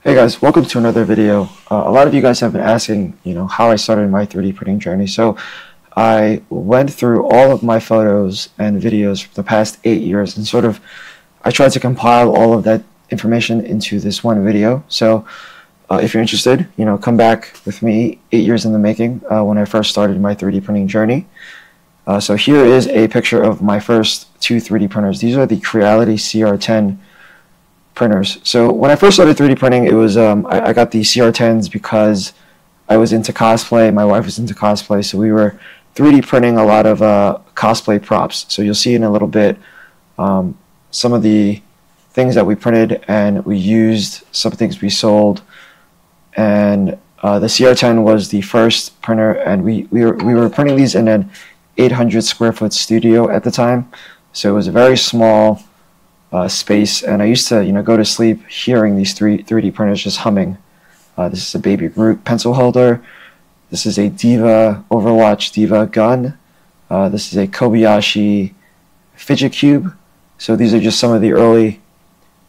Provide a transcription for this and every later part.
Hey guys, welcome to another video. A lot of you guys have been asking, how I started my 3D printing journey. So I went through all of my photos and videos for the past 8 years and I tried to compile all of that information into this one video. So if you're interested, come back with me 8 years in the making when I first started my 3D printing journey. So here is a picture of my first two 3D printers. These are the Creality CR10 printers. So when I first started 3D printing, it was I got the CR10s because I was into cosplay. My wife was into cosplay, so we were 3D printing a lot of cosplay props. So you'll see in a little bit some of the things that we printed, and we used some things we sold. And the CR10 was the first printer, and we were printing these in an 800 square foot studio at the time. So it was a very small space, and I used to go to sleep hearing these 3D printers just humming. This is a Baby Groot pencil holder. This is a Diva Overwatch Diva gun. This is a Kobayashi fidget cube. So these are just some of the early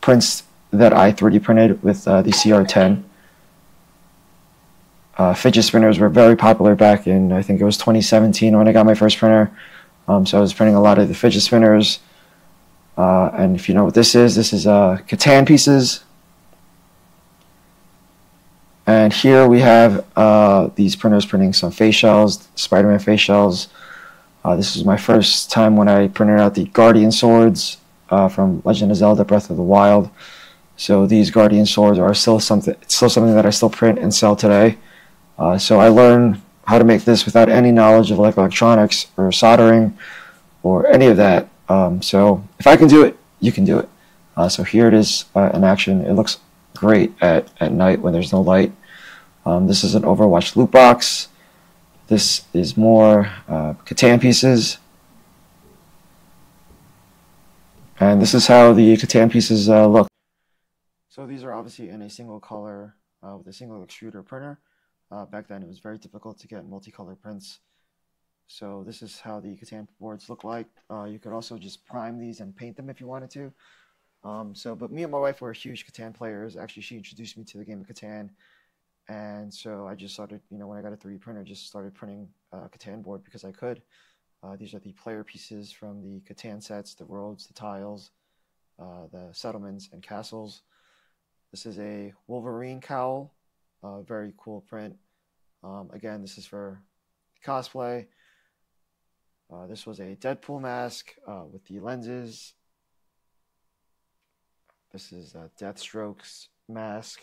prints that I 3D printed with the CR10. Fidget spinners were very popular back in, I think it was 2017 when I got my first printer. So I was printing a lot of the fidget spinners. And if you know what this is Catan pieces. And here we have these printers printing some face shells, Spider-Man face shells. This was my first time when I printed out the Guardian swords from Legend of Zelda Breath of the Wild. So these Guardian swords are still something that I still print and sell today. So I learned how to make this without any knowledge of electronics or soldering or any of that. So if I can do it, you can do it. So here it is in action. It looks great at night when there's no light. This is an Overwatch loot box. This is more Catan pieces. And this is how the Catan pieces look. So these are obviously in a single color with a single extruder printer. Back then it was very difficult to get multicolor prints. So this is how the Catan boards look like. You could also just prime these and paint them if you wanted to. But me and my wife were huge Catan players. Actually, she introduced me to the game of Catan. And so I just started, when I got a 3D printer, just started printing a Catan board because I could. These are the player pieces from the Catan sets, the roads, the tiles, the settlements, and castles. This is a Wolverine cowl, very cool print. Again, this is for cosplay. This was a Deadpool mask with the lenses. This is Deathstroke's mask.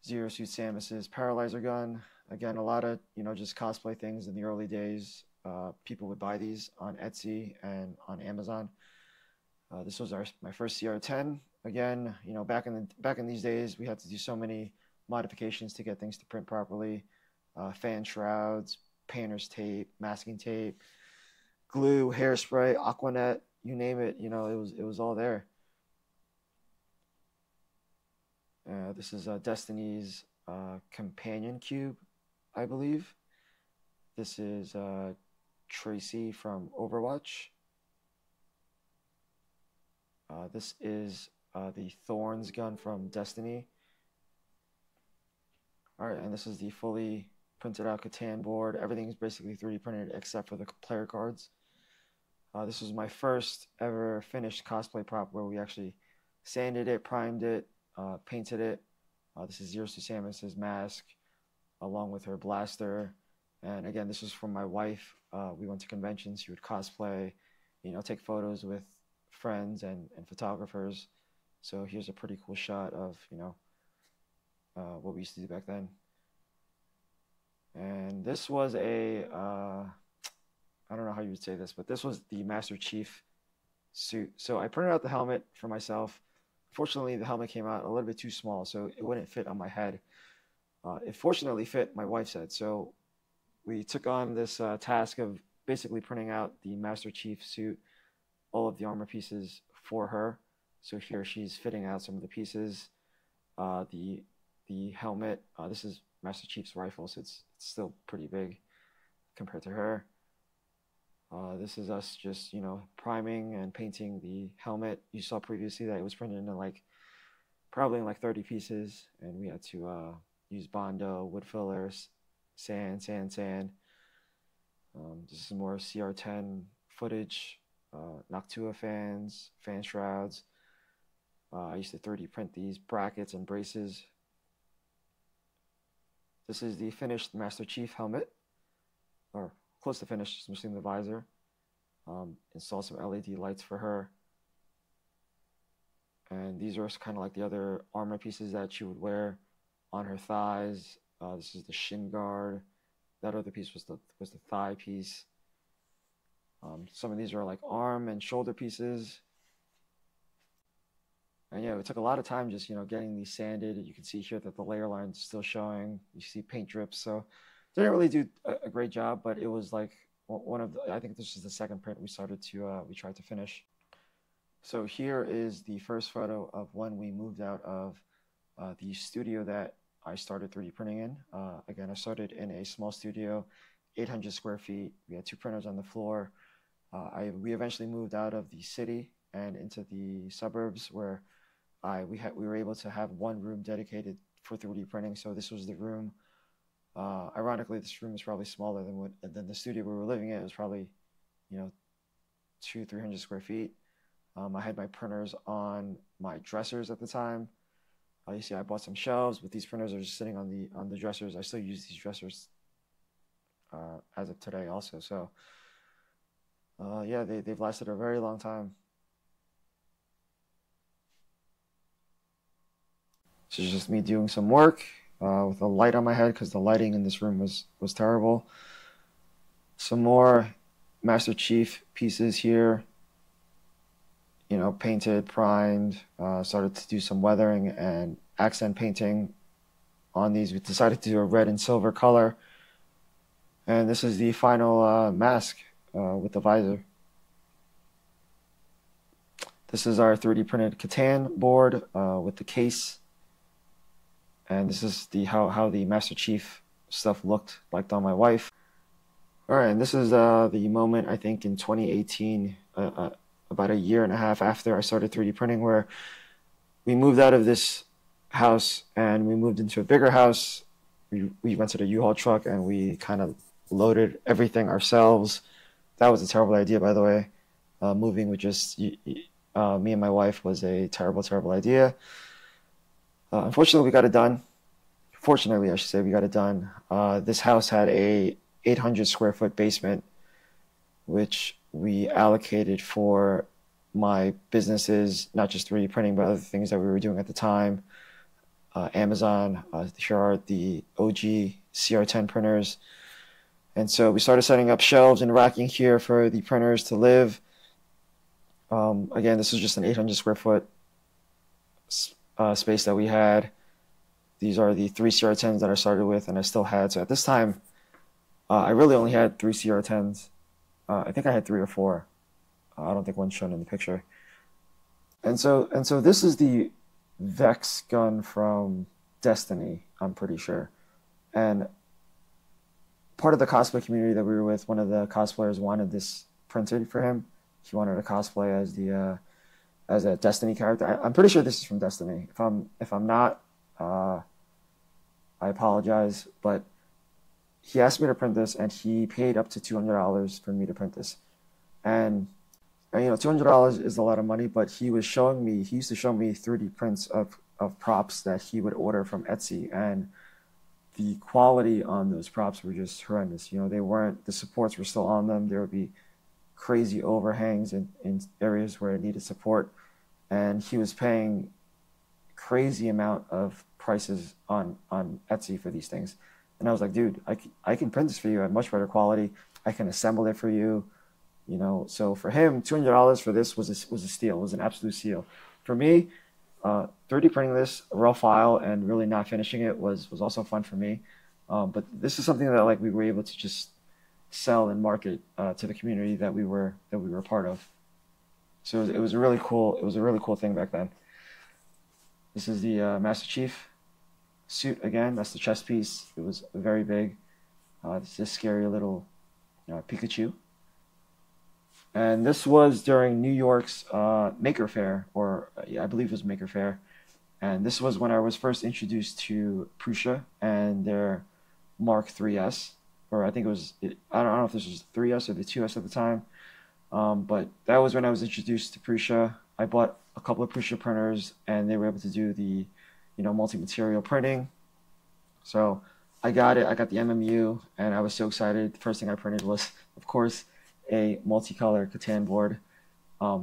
Zero Suit Samus's paralyzer gun. Again, a lot of just cosplay things in the early days. People would buy these on Etsy and on Amazon. This was my first CR10. Again, back in these days, we had to do so many modifications to get things to print properly. Fan shrouds, painter's tape, masking tape, glue, hairspray, Aquanet, you name it, it was all there. This is Destiny's companion cube, I believe. This is Tracy from Overwatch. This is the Thorns gun from Destiny. Alright, and this is the fully printed out Catan board. Everything's basically 3D printed except for the player cards. This was my first ever finished cosplay prop where we actually sanded it, primed it, painted it. This is Zero Suit Samus's mask along with her blaster. And again, this was from my wife. We went to conventions. She would cosplay, take photos with friends and photographers. So here's a pretty cool shot of, what we used to do back then. And this was I don't know how you would say this, but this was the Master Chief suit. So I printed out the helmet for myself. Fortunately, the helmet came out a little bit too small, so it wouldn't fit on my head. It fortunately fit my wife's head. So we took on this task of basically printing out the Master Chief suit, all of the armor pieces for her. So here she's fitting out some of the pieces. The helmet, this is Master Chief's rifle, so it's still pretty big compared to her. This is us just, priming and painting the helmet. You saw previously that it was printed in probably in like 30 pieces, and we had to use Bondo, wood fillers, sand. This is more CR10 footage, Noctua fans, fan shrouds. I used to 3D print these brackets and braces. This is the finished Master Chief helmet, or close to finished, just missing the visor. Install some LED lights for her. And these are kind of like the other armor pieces that she would wear on her thighs. This is the shin guard. That other piece was the thigh piece. Some of these are like arm and shoulder pieces. And yeah, it took a lot of time just, getting these sanded. You can see here that the layer line is still showing. You see paint drips. So didn't really do a great job, but it was like one of the, I think this is the second print we tried to finish. So here is the first photo of when we moved out of the studio that I started 3D printing in. Again, I started in a small studio, 800 square feet. We had 2 printers on the floor. We eventually moved out of the city and into the suburbs where we were able to have one room dedicated for 3D printing. So this was the room. Ironically, this room is probably smaller than the studio we were living in. It was probably, 200-300 square feet. I had my printers on my dressers at the time. You see, I bought some shelves, but these printers are just sitting on the dressers. I still use these dressers as of today, also. So, yeah, they've lasted a very long time. This is just me doing some work with a light on my head because the lighting in this room was terrible. Some more Master Chief pieces here. Painted, primed, started to do some weathering and accent painting on these. We decided to do a red and silver color. And this is the final mask with the visor. This is our 3D printed Catan board with the case. And this is how the Master Chief stuff looked like on my wife. All right, and this is the moment, I think, in 2018, about a year and a half after I started 3D printing, where we moved out of this house and we moved into a bigger house. We rented a U-Haul truck and we kind of loaded everything ourselves. That was a terrible idea, by the way. Moving with just me and my wife was a terrible idea. Unfortunately, we got it done. Fortunately, I should say, we got it done. This house had a 800 square foot basement, which we allocated for my businesses, not just 3D printing, but other things that we were doing at the time. Amazon, here are the OG CR10 printers. And so we started setting up shelves and racking here for the printers to live. Again, this is just an 800 square foot space that we had. These are the 3 CR10s that I started with and I still had. So at this time, I really only had 3 CR10s. I think I had 3 or 4. I don't think one's shown in the picture. And so this is the Vex gun from Destiny, I'm pretty sure. And part of the cosplay community that we were with, one of the cosplayers wanted this printed for him. He wanted to cosplay as a Destiny character. I'm pretty sure this is from Destiny. If I'm not, I apologize, but he asked me to print this, and he paid up to $200 for me to print this. And $200 is a lot of money, but he used to show me 3D prints of props that he would order from Etsy, and the quality on those props were just horrendous. The supports were still on them. There would be crazy overhangs in areas where it needed support, and he was paying crazy amount of prices on Etsy for these things. And I was like, dude, I can print this for you at much better quality. I can assemble it for you. So for him, $200 for this was a steal. It was an absolute steal. For me, 3D printing this raw file and really not finishing it was also fun for me. But this is something that we were able to just sell and market to the community that we were a part of. So it was a really cool thing back then. This is the Master Chief suit again. That's the chest piece. It was very big. It's this scary little Pikachu. And this was during New York's Maker Faire, or I believe it was Maker Faire. And this was when I was first introduced to Prusa and their Mark 3S, or I think it was, I don't know if this was 3S or the 2S at the time. But that was when I was introduced to Prusa. I bought a couple of Prusa printers, and they were able to do the, multi-material printing. So I got it. I got the MMU, and I was so excited. The first thing I printed was, of course, a multicolor Catan board.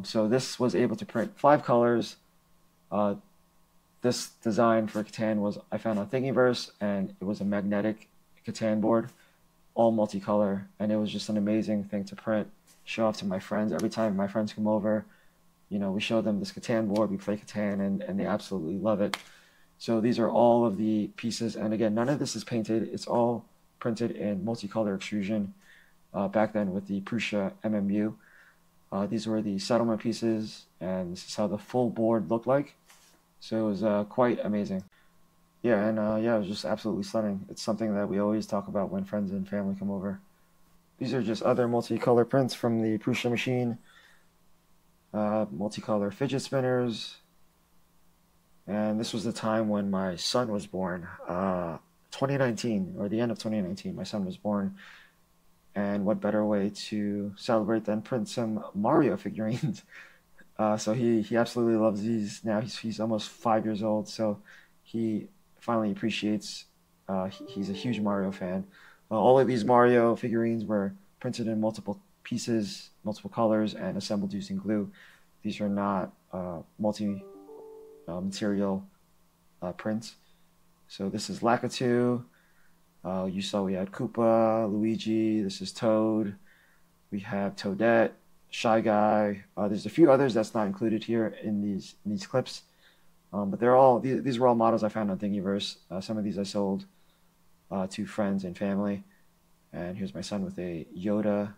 So this was able to print 5 colors. Uh, this design for Catan was I found on Thingiverse, and it was a magnetic Catan board, all multicolor, and it was just an amazing thing to print, show off to my friends. Every time my friends come over, we show them this Catan board, we play Catan, and they absolutely love it. So these are all of the pieces, and again, none of this is painted. It's all printed in multicolor extrusion. Back then with the Prusa MMU. These were the settlement pieces, and this is how the full board looked like. So it was quite amazing. Yeah, and yeah, it was just absolutely stunning. It's something that we always talk about when friends and family come over. These are just other multicolor prints from the Prusa machine. Multicolor fidget spinners. And this was the time when my son was born. 2019, or the end of 2019, my son was born. And what better way to celebrate than print some Mario figurines? So he absolutely loves these now. He's almost 5 years old, so he finally appreciates. He's a huge Mario fan. All of these Mario figurines were printed in multiple pieces, multiple colors, and assembled using glue. These are not multi-material prints. So this is Lakitu. You saw we had Koopa, Luigi, this is Toad, we have Toadette, Shy Guy. There's a few others that's not included here in these clips, but these were all models I found on Thingiverse. Some of these I sold to friends and family. And here's my son with a Yoda,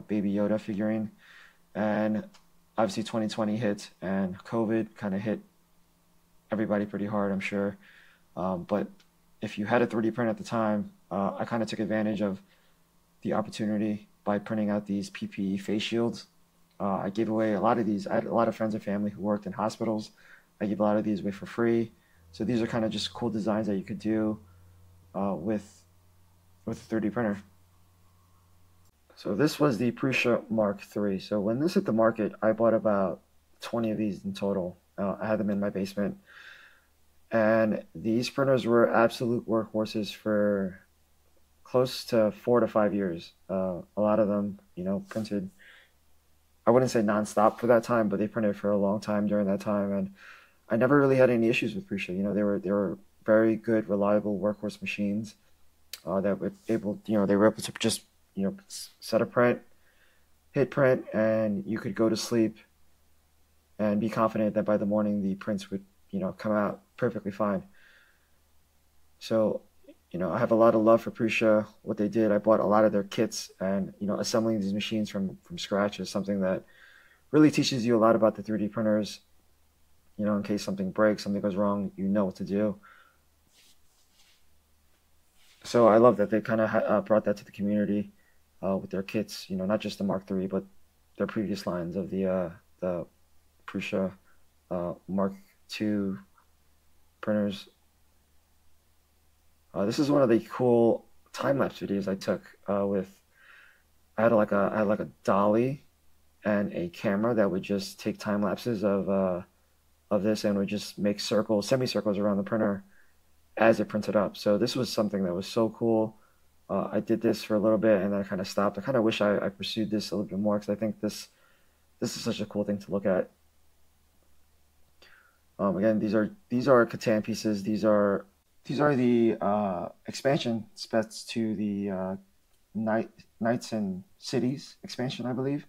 Baby Yoda figurine. And obviously 2020 hit, and COVID kind of hit everybody pretty hard, I'm sure. But if you had a 3D print at the time, I kind of took advantage of the opportunity by printing out these PPE face shields. I gave away a lot of these. I had a lot of friends and family who worked in hospitals. I gave a lot of these away for free. So these are kind of just cool designs that you could do with a 3D printer. So this was the Prusa Mark III. So when this hit the market, I bought about 20 of these in total. I had them in my basement. And these printers were absolute workhorses for close to 4 to 5 years. A lot of them, printed, I wouldn't say nonstop for that time, but they printed for a long time during that time. And I never really had any issues with Prusa. They were very good, reliable workhorse machines that were able, they were able to just, set a print, hit print, and you could go to sleep and be confident that by the morning the prints would, come out perfectly fine. So, I have a lot of love for Prusa, what they did. I bought a lot of their kits, and, assembling these machines from scratch is something that really teaches you a lot about the 3D printers. In case something breaks, something goes wrong, you know what to do. So I love that they kind of brought that to the community with their kits, not just the Mark III, but their previous lines of the Prusa Mark II printers. This is one of the cool time-lapse videos I took I had like a dolly and a camera that would just take time lapses of this and would just make circles, semicircles around the printer as it printed up. So this was something that was so cool. I did this for a little bit and then I kind of stopped. I kind of wish I pursued this a little bit more because I think this is such a cool thing to look at. Again, these are Catan pieces. These are the expansion specs to the Knights and Cities expansion, I believe.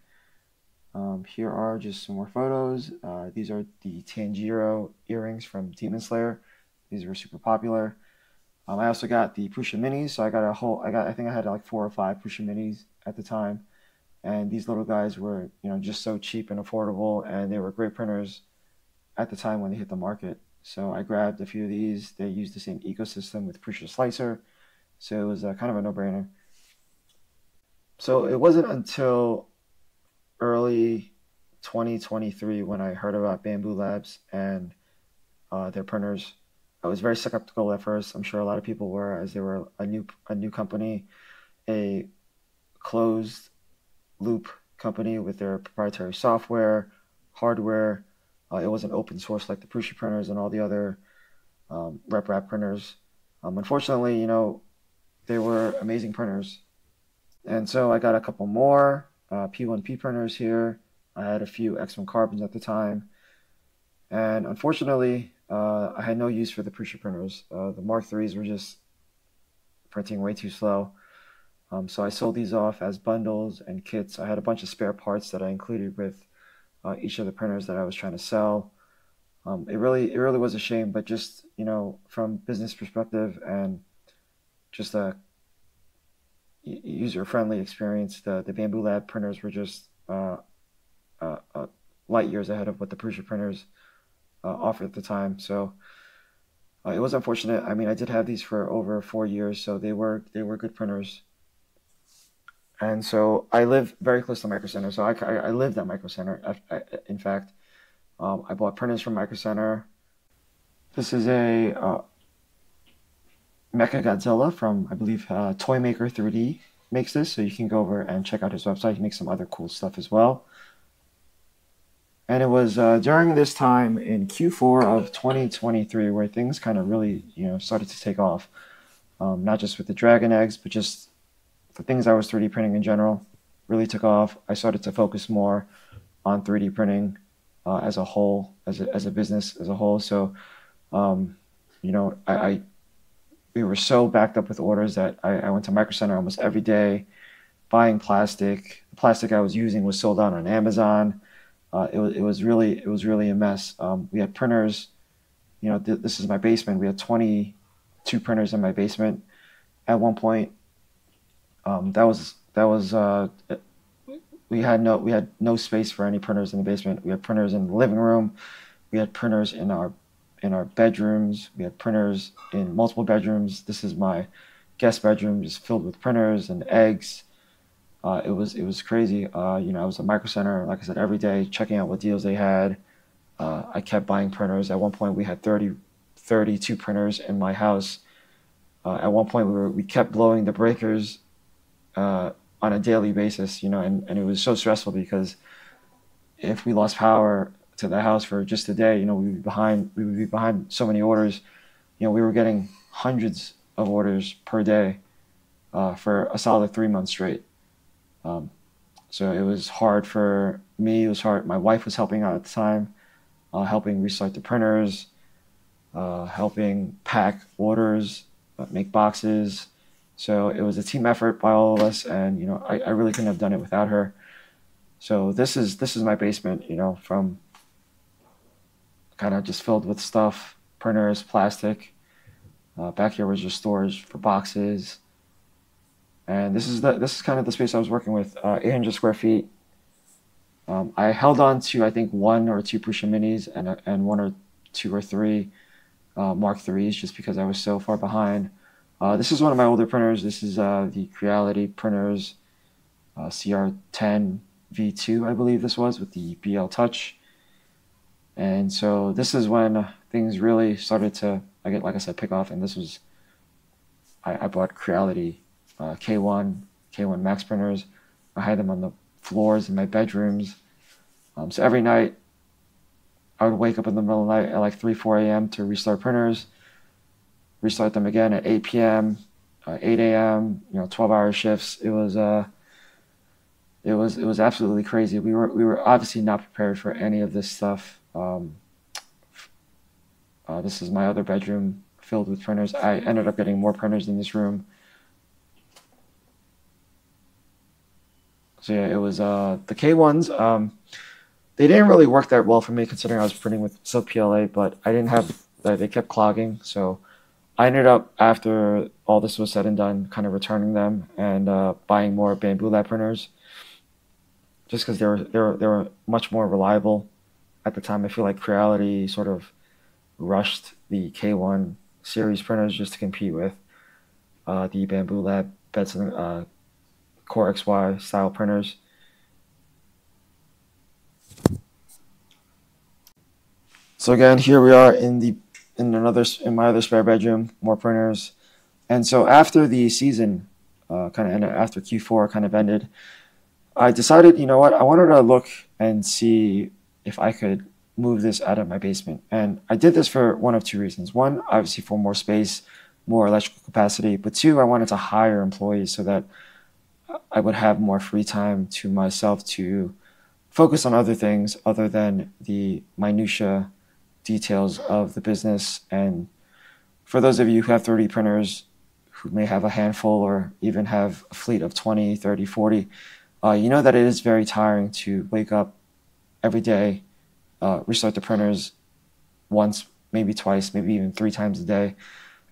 Here are just some more photos. These are the Tanjiro earrings from Demon Slayer. These were super popular. I also got the Prusa Minis, so I think I had like 4 or 5 Prusa Minis at the time. And these little guys were, just so cheap and affordable, and they were great printers at the time when they hit the market. So I grabbed a few of these. They use the same ecosystem with Prusa Slicer, so it was kind of a no-brainer. So it wasn't until early 2023 when I heard about Bambu Labs and their printers. I was very skeptical at first. I'm sure a lot of people were, as they were a new company, a closed loop company with their proprietary software, hardware. It wasn't open source like the Prusa printers and all the other RepRap printers. Unfortunately, they were amazing printers. And so I got a couple more P1P printers here. I had a few X1 Carbons at the time. And unfortunately, I had no use for the Prusa printers. The Mark IIIs were just printing way too slow. So I sold these off as bundles and kits. I had a bunch of spare parts that I included with each of the printers that I was trying to sell. It really was a shame, but just, from business perspective and just a user-friendly experience, the Bambu Lab printers were just light years ahead of what the Prusa printers offered at the time. So it was unfortunate. I mean, I did have these for over 4 years, so they were good printers. And so I live very close to Micro Center. So I lived at Micro Center. In fact, I bought printers from Micro Center. This is a Mecha Godzilla from, I believe, Toy Maker 3D makes this. So you can go over and check out his website. He makes some other cool stuff as well. And it was during this time in Q4 of 2023 where things kind of really, started to take off. Not just with the Dragon Eggs, but just the things I was 3D printing in general really took off. I started to focus more on 3D printing as a whole, as a business as a whole. So, we were so backed up with orders that I went to Micro Center almost every day, buying plastic. The plastic I was using was sold out on Amazon. It was really a mess. We had printers. This is my basement. We had 22 printers in my basement at one point. We had no space for any printers in the basement. We had printers in the living room. We had printers in our bedrooms. We had printers in multiple bedrooms. This is my guest bedroom, just filled with printers and eggs. It was crazy. I was at Micro Center, like I said, every day, checking out what deals they had. I kept buying printers. At one point, we had 32 printers in my house. At one point, we kept blowing the breakers on a daily basis, and it was so stressful because if we lost power to the house for just a day, we would be behind so many orders. We were getting hundreds of orders per day for a solid 3 months straight. So it was hard for me. It was hard. My wife was helping out at the time, helping restart the printers, helping pack orders, make boxes. So it was a team effort by all of us, and I really couldn't have done it without her. So this is my basement, from kind of just filled with stuff, printers, plastic. Back here was just storage for boxes. And this is kind of the space I was working with, 800 square feet. I held on to, I think, 1 or 2 Prusa Minis and 1 or 2 or 3 Mark IIIs just because I was so far behind. This is one of my older printers. This is the Creality printers, CR10 V2, I believe this was, with the BL Touch. And so this is when things really started to, like I said, pick off. And this was, I bought Creality K1 Max printers. I had them on the floors in my bedrooms. So every night I would wake up in the middle of the night at like 3-4 a.m. to restart printers, restart them again at 8 p.m., 8 a.m., 12-hour shifts. It was absolutely crazy. We were obviously not prepared for any of this stuff. This is my other bedroom filled with printers. I ended up getting more printers in this room. So yeah, it was the K1s. They didn't really work that well for me considering I was printing with Silk PLA, but I didn't have, they kept clogging. So I ended up, after all this was said and done, kind of returning them and buying more Bambu Lab printers, just because they were much more reliable at the time. I feel like Creality sort of rushed the K1 series printers just to compete with the Bambu Lab Benson Core XY style printers. So again, here we are in the in my other spare bedroom, more printers. And so after the season kind of ended, after Q4 kind of ended, I decided, you know what, I wanted to look and see if I could move this out of my basement. And I did this for one of two reasons. One, obviously for more space, more electrical capacity, but two, I wanted to hire employees so that I would have more free time to myself to focus on other things other than the minutia details of the business. And for those of you who have 3D printers, who may have a handful or even have a fleet of 20, 30, 40, you know that it is very tiring to wake up every day, restart the printers once, maybe twice, maybe even 3 times a day.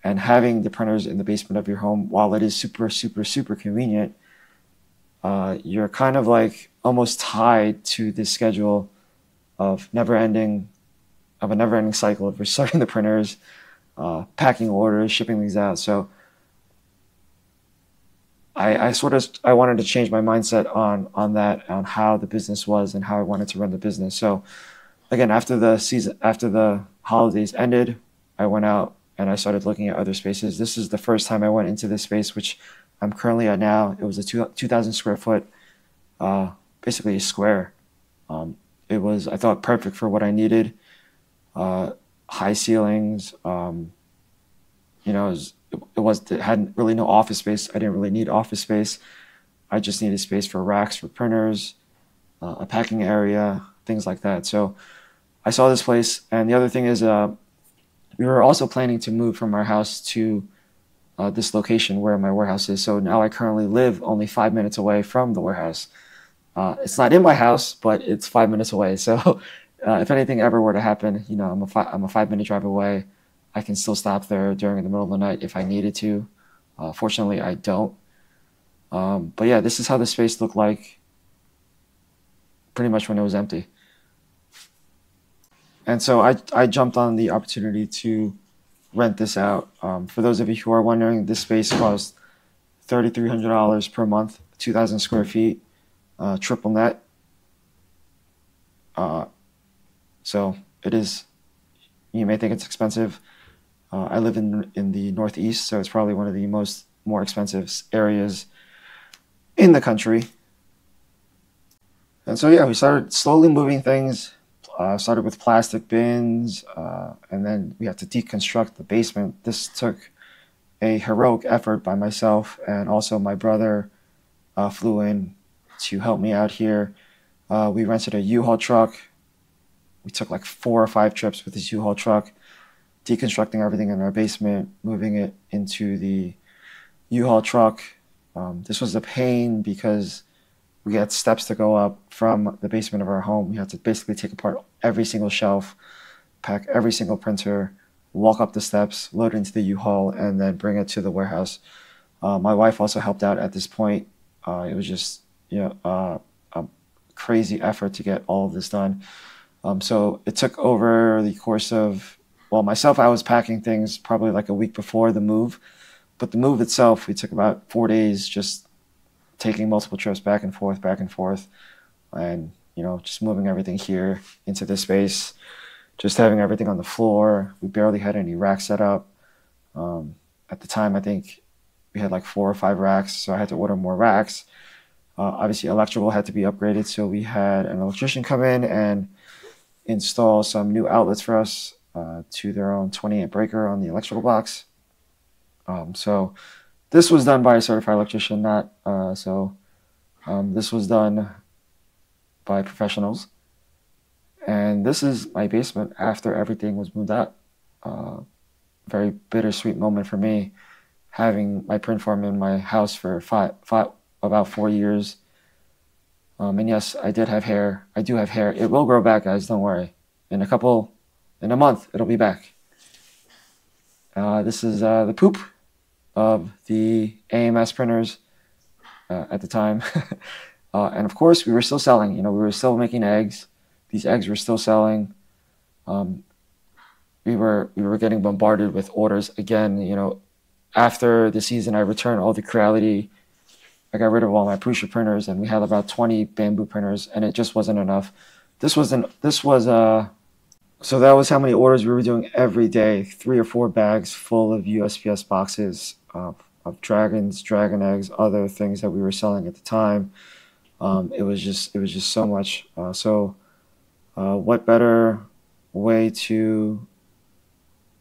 And having the printers in the basement of your home, while it is super, super, super convenient, you're kind of like almost tied to this schedule of a never-ending cycle of restarting the printers, packing orders, shipping these out. So I wanted to change my mindset on that, on how the business was and how I wanted to run the business. So again, after the holidays ended, I went out and I started looking at other spaces. This is the first time I went into this space, which I'm currently at now. It was a 2,000 square foot, basically a square. It was, I thought, perfect for what I needed. High ceilings, it had really no office space. I didn't really need office space. I just needed space for racks, for printers, a packing area, things like that. So I saw this place, and the other thing is, we were also planning to move from our house to this location where my warehouse is. So now I currently live only 5 minutes away from the warehouse. It's not in my house, but it's 5 minutes away. So if anything ever were to happen, I'm a 5 minute drive away. I can still stop there during the middle of the night if I needed to. Fortunately, I don't. But yeah, this is how the space looked like pretty much when it was empty. And so I jumped on the opportunity to rent this out. For those of you who are wondering, this space costs $3,300 per month, 2,000 square feet, triple net. So it is, you may think it's expensive. I live in the Northeast, so it's probably one of the more expensive areas in the country. And so yeah, we started slowly moving things. Started with plastic bins, and then we had to deconstruct the basement. This took a heroic effort by myself, and also my brother flew in to help me out here. We rented a U-Haul truck. We took like 4 or 5 trips with this U-Haul truck, deconstructing everything in our basement, moving it into the U-Haul truck. This was a pain because we had steps to go up from the basement of our home. We had to basically take apart every single shelf, pack every single printer, walk up the steps, load it into the U-Haul, and then bring it to the warehouse. My wife also helped out at this point. It was just a crazy effort to get all of this done. So it took over the course of, myself, I was packing things probably like a week before the move. But the move itself, we took about 4 days just taking multiple trips back and forth, and just moving everything here into this space, just having everything on the floor. We barely had any racks set up. At the time, I think we had like 4 or 5 racks, so I had to order more racks. Obviously, electrical had to be upgraded, so we had an electrician come in and install some new outlets for us to their own 20-amp breaker on the electrical box. So this was done by a certified electrician, this was done by professionals. And this is my basement after everything was moved out. Very bittersweet moment for me, having my print farm in my house for about 4 years. And yes, I did have hair. I do have hair. It will grow back, guys. Don't worry. In a month, it'll be back. This is the poop of the AMS printers at the time. And of course, we were still selling. We were still making eggs. These eggs were still selling. We were getting bombarded with orders again. After the season, I returned all the Creality. I got rid of all my Prusa printers, and we had about 20 Bamboo printers, and it just wasn't enough. This was So that was how many orders we were doing every day, 3 or 4 bags full of USPS boxes of dragons, dragon eggs, other things that we were selling at the time. It was just so much. What better way to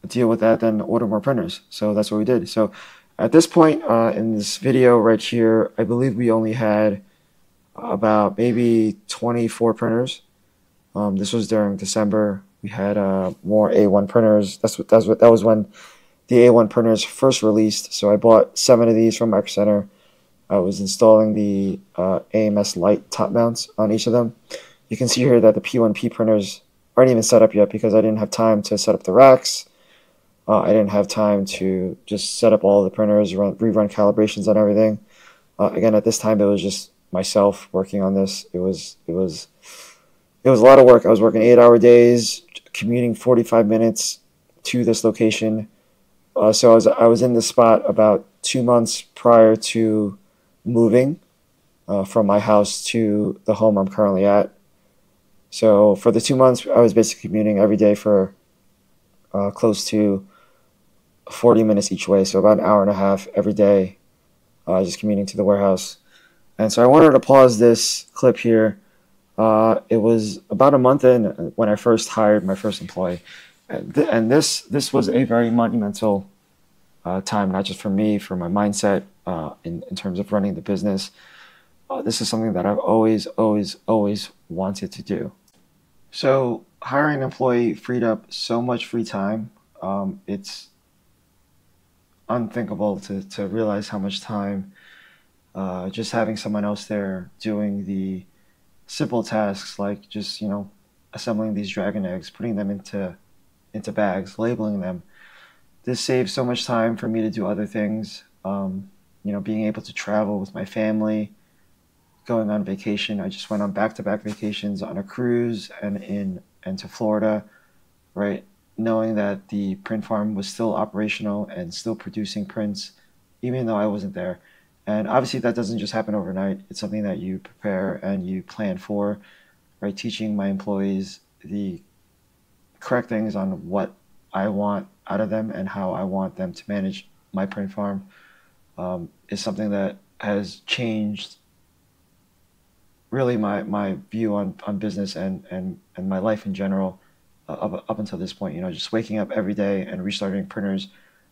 deal with that than order more printers? So that's what we did. So at this point in this video right here, I believe we only had about maybe 24 printers. This was during December. We had more A1 printers. That was when the A1 printers first released. So I bought 7 of these from Micro Center. I was installing the AMS Lite top mounts on each of them. You can see here that the P1P printers aren't even set up yet because I didn't have time to set up the racks. I didn't have time to just set up all the printers, rerun calibrations on everything. Again, at this time, it was just myself working on this. It was a lot of work. I was working 8-hour days, commuting 45 minutes to this location. So I was in this spot about 2 months prior to moving from my house to the home I'm currently at. So for the 2 months, I was basically commuting every day for close to 40 minutes each way. So about an hour and a half every day, just commuting to the warehouse. And so I wanted to pause this clip here. It was about a month in when I first hired my first employee. And this was a very monumental time, not just for me, for my mindset in terms of running the business. This is something that I've always wanted to do. So hiring an employee freed up so much free time. It's unthinkable to realize how much time just having someone else there doing the simple tasks like just, assembling these dragon eggs, putting them into bags, labeling them. This saves so much time for me to do other things. Being able to travel with my family, going on vacation. I just went on back-to-back vacations on a cruise and to Florida, right? Knowing that the print farm was still operational and still producing prints, even though I wasn't there. And obviously that doesn't just happen overnight. It's something that you prepare and you plan for, right? Teaching my employees the correct things on what I want out of them and how I want them to manage my print farm is something that has changed really my view on business and my life in general up until this point. Just waking up every day and restarting printers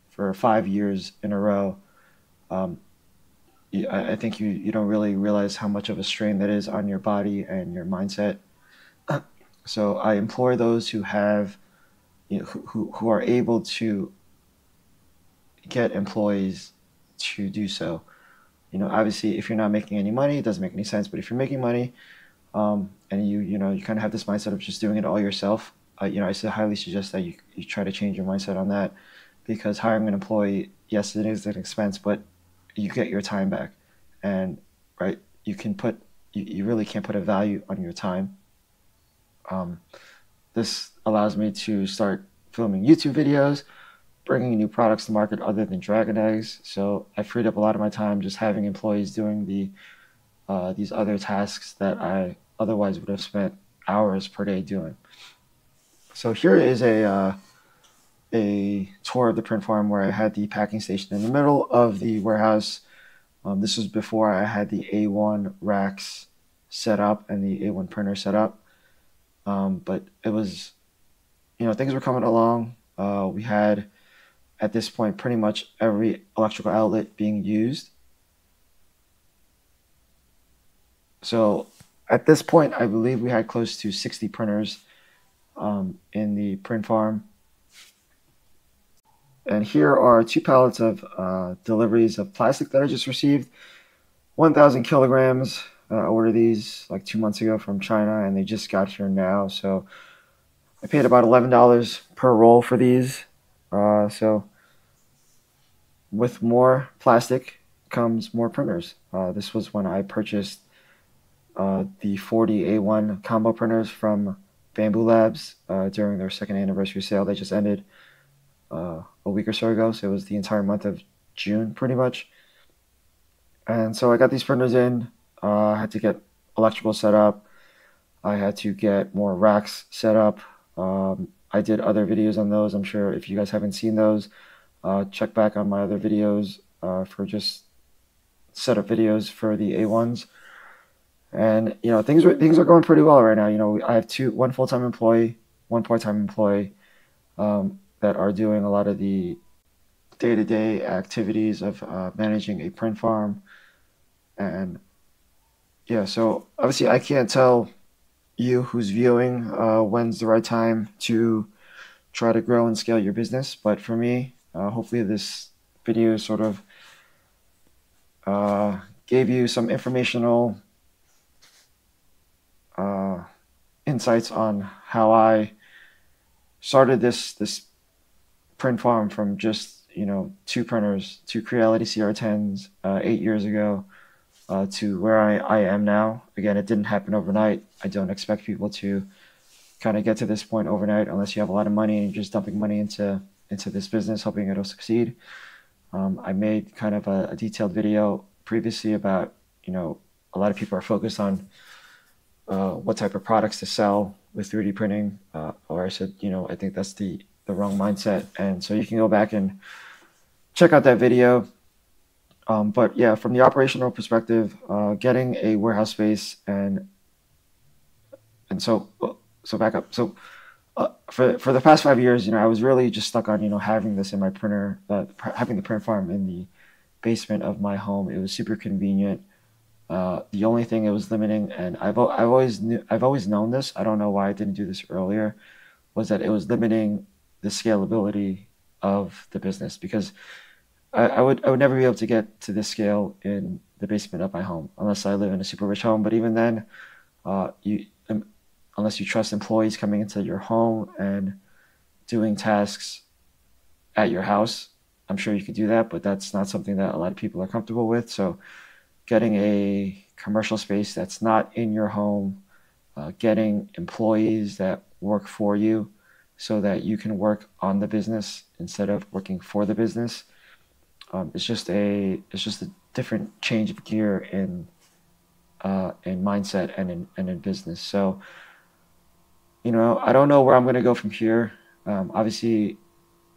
for 5 years in a row. I think you don't really realize how much of a strain that is on your body and your mindset. So I implore those who have, who are able to get employees to do so. Obviously, if you're not making any money, it doesn't make any sense. But if you're making money, and you kind of have this mindset of just doing it all yourself, I highly suggest that you try to change your mindset on that, because hiring an employee, yes, it is an expense, but you get your time back, and right, you really can't put a value on your time. This allows me to start filming YouTube videos, bringing new products to market other than dragon eggs. So I freed up a lot of my time just having employees doing these other tasks that I otherwise would have spent hours per day doing. So here is a tour of the print farm where I had the packing station in the middle of the warehouse. This was before I had the A1 racks set up and the A1 printer set up. But it was, things were coming along. We had, at this point, pretty much every electrical outlet being used. So at this point, I believe we had close to 60 printers in the print farm. And here are 2 pallets of deliveries of plastic that I just received. 1,000 kilograms. I ordered these like 2 months ago from China, and they just got here now. So I paid about $11 per roll for these. So with more plastic comes more printers. This was when I purchased the 40 A1 combo printers from Bamboo Labs during their 2nd anniversary sale. They just ended a week or so ago, so it was the entire month of June pretty much. And so I got these printers in. I had to get electrical set up. I had to get more racks set up. I did other videos on those. I'm sure if you guys haven't seen those, check back on my other videos for just setup videos for the A1s. And things are going pretty well right now. I have one full-time employee, one part-time employee that are doing a lot of the day-to-day activities of managing a print farm. And yeah, so obviously I can't tell you who's viewing when's the right time to try to grow and scale your business. But for me, hopefully this video sort of gave you some informational insights on how I started this print farm from just two printers, two Creality CR10s 8 years ago, to where I am now. Again, it didn't happen overnight. I don't expect people to kind of get to this point overnight unless you have a lot of money and you're just dumping money into this business, hoping it'll succeed. I made kind of a detailed video previously about, a lot of people are focused on what type of products to sell with 3D printing, or I said, I think that's the wrong mindset. And so you can go back and check out that video. But yeah, from the operational perspective, getting a warehouse space and so back up. So for the past 5 years, I was really just stuck on having this in my printer, having the print farm in the basement of my home. It was super convenient. The only thing it was limiting, and I've always known this. I don't know why I didn't do this earlier, was that it was limiting the scalability of the business, because I would never be able to get to this scale in the basement of my home unless I live in a super rich home. But even then, unless you trust employees coming into your home and doing tasks at your house, I'm sure you could do that, but that's not something that a lot of people are comfortable with. So getting a commercial space that's not in your home, getting employees that work for you so that you can work on the business instead of working for the business. It's just a different change of gear in mindset and in business. So, I don't know where I'm going to go from here. Obviously,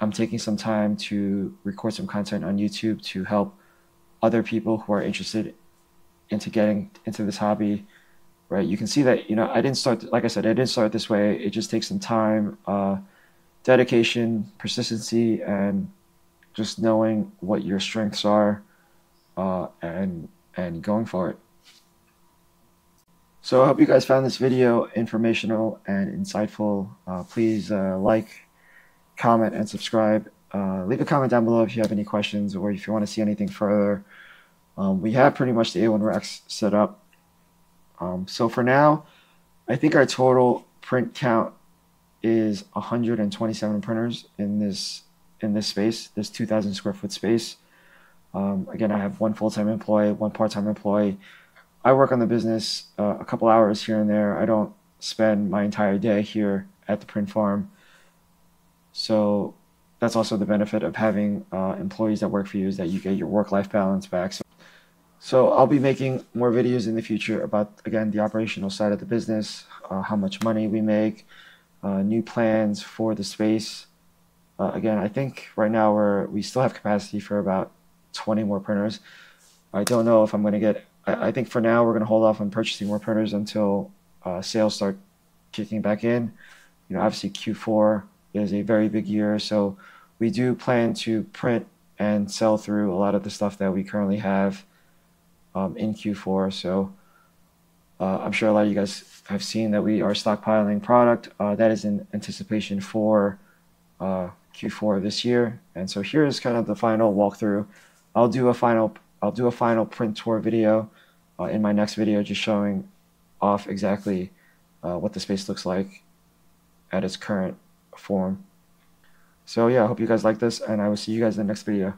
I'm taking some time to record some content on YouTube to help other people who are interested into getting into this hobby, right? You can see that, I didn't start, like I said, I didn't start this way. It just takes some time, dedication, persistency, and just knowing what your strengths are, and going for it. So I hope you guys found this video informational and insightful. Please like, comment, and subscribe. Leave a comment down below if you have any questions or if you want to see anything further. We have pretty much the A1 racks set up. So for now, I think our total print count is 127 printers in this space, this 2,000 square foot space. Again, I have one full-time employee, one part-time employee. I work on the business a couple hours here and there. I don't spend my entire day here at the print farm. So that's also the benefit of having employees that work for you, is that you get your work-life balance back. So I'll be making more videos in the future about, again, the operational side of the business, how much money we make, new plans for the space. Again, I think right now we still have capacity for about 20 more printers. I don't know if I'm going to get, I think for now we're going to hold off on purchasing more printers until sales start kicking back in. Obviously Q4 is a very big year, so we do plan to print and sell through a lot of the stuff that we currently have in Q4. So I'm sure a lot of you guys have seen that we are stockpiling product that is in anticipation for Q4 of this year. And so here's kind of the final walkthrough. I'll do a final print tour video in my next video, just showing off exactly what the space looks like at its current form. So yeah, I hope you guys like this, and I will see you guys in the next video.